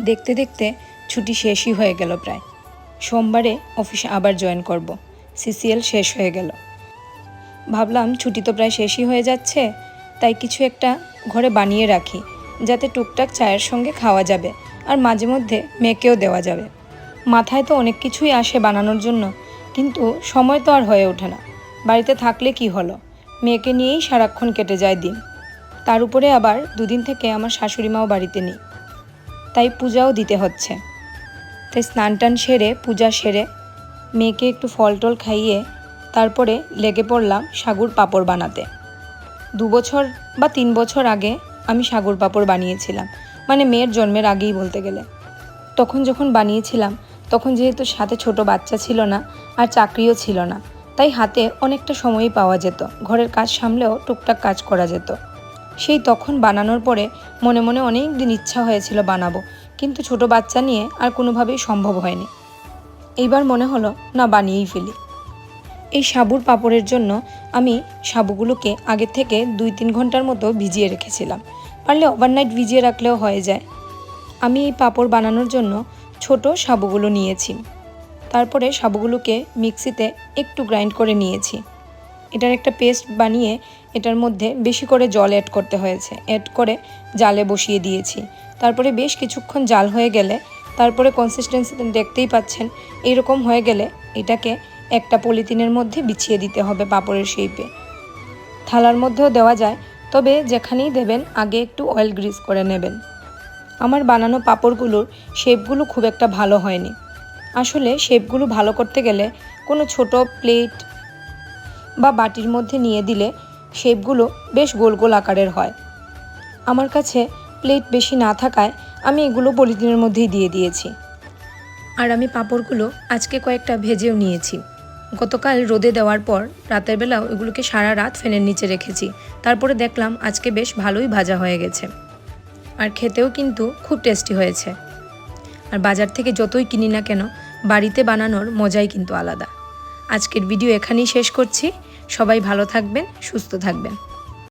দেখতে দেখতে ছুটি শেষই হয়ে গেল প্রায়। সোমবারে অফিসে আবার জয়েন করব। সিসিএল শেষ হয়ে গেল। ভাবলাম ছুটি তো প্রায় শেষই হয়ে যাচ্ছে, তাই কিছু একটা ঘরে বানিয়ে রাখি, যাতে টুকটাক চায়ের সঙ্গে খাওয়া যাবে আর মাঝে মধ্যে মেয়েকেও দেওয়া যাবে। মাথায় তো অনেক কিছুই আসে বানানোর জন্য, কিন্তু সময় তো আর হয়ে ওঠে না। বাড়িতে থাকলে কি হলো, মেয়েকে নিয়েই সারাক্ষণ কেটে যায় দিন। তার উপরে আবার দুদিন থেকে আমার শাশুড়িমাও বাড়িতে নেই, তাই পূজাও দিতে হচ্ছে। তাই স্নান টান সেরে, পূজা সেরে, মেয়েকে একটু ফল টল খাইয়ে তারপরে লেগে পড়লাম সাগুর পাঁপড় বানাতে। 2 বছর বা 3 বছর আগে আমি সাগুর পাঁপড় বানিয়েছিলাম, মানে মেয়ের জন্মের আগেই বলতে গেলে। তখন যখন বানিয়েছিলাম, তখন যেহেতু সাথে ছোট বাচ্চা ছিল না আর চাকরিও ছিল না, তাই হাতে অনেকটা সময়ই পাওয়া যেত, ঘরের কাজ সামলেও টুকটাক কাজ করা যেত। সেই তখন বানানোর পরে মনে মনে অনেক দিন ইচ্ছা হয়েছিল বানাবো, কিন্তু ছোট বাচ্চা নিয়ে আর কোনোভাবেই সম্ভব হয়নি। এইবার মনে হলো না, বানিয়েই ফেলি। এই সাবুর পাঁপড়ের জন্য আমি সাবুগুলোকে আগে থেকে 2-3 ঘন্টার মতো ভিজিয়ে রেখেছিলাম, পারলে ওভারনাইট ভিজিয়ে রাখলেও হয়ে যায়। আমি এই পাঁপড় বানানোর জন্য ছোট সাবুগুলো নিয়েছি, তারপরে সাবুগুলোকে মিক্সিতে একটু গ্রাইন্ড করে নিয়েছি। এটার একটা পেস্ট বানিয়ে এটার মধ্যে বেশি করে জল অ্যাড করতে হয়েছে, অ্যাড করে জালে বসিয়ে দিয়েছি। তারপরে বেশ কিছুক্ষণ জাল হয়ে গেলে, তারপরে কনসিস্টেন্সি দেখতেই পাচ্ছেন, এইরকম হয়ে গেলে এটাকে একটা পলিথিনের মধ্যে বিছিয়ে দিতে হবে পাঁপড়ের শেপে। থালার মধ্যেও দেওয়া যায়, তবে যেখানেই দেবেন আগে একটু অয়েল গ্রিস করে নেবেন। আমার বানানো পাঁপড়গুলোর শেপগুলো খুব একটা ভালো হয়নি। আসলে শেপগুলো ভালো করতে গেলে কোনো ছোট প্লেট বা বাটির মধ্যে নিয়ে দিলে শেপগুলো বেশ গোল গোল আকারের হয়। আমার কাছে প্লেট বেশি না থাকায় আমি এগুলো পলিথিনের মধ্যেই দিয়ে দিয়েছি। আর আমি পাঁপড়গুলো আজকে কয়েকটা ভেজেও নিয়েছি। গতকাল রোদে দেওয়ার পর রাতের বেলাও এগুলোকে সারা রাত ফ্যানের নিচে রেখেছি, তারপরে দেখলাম আজকে বেশ ভালোই ভাজা হয়ে গেছে। আর খেতেও কিন্তু খুব টেস্টি হয়েছে। আর বাজার থেকে যতই কিনি না কেন, বাড়িতে বানানোর মজাই কিন্তু আলাদা। আজকের ভিডিও এখানেই শেষ করছি। সবাই ভালো থাকবেন, সুস্থ থাকবেন।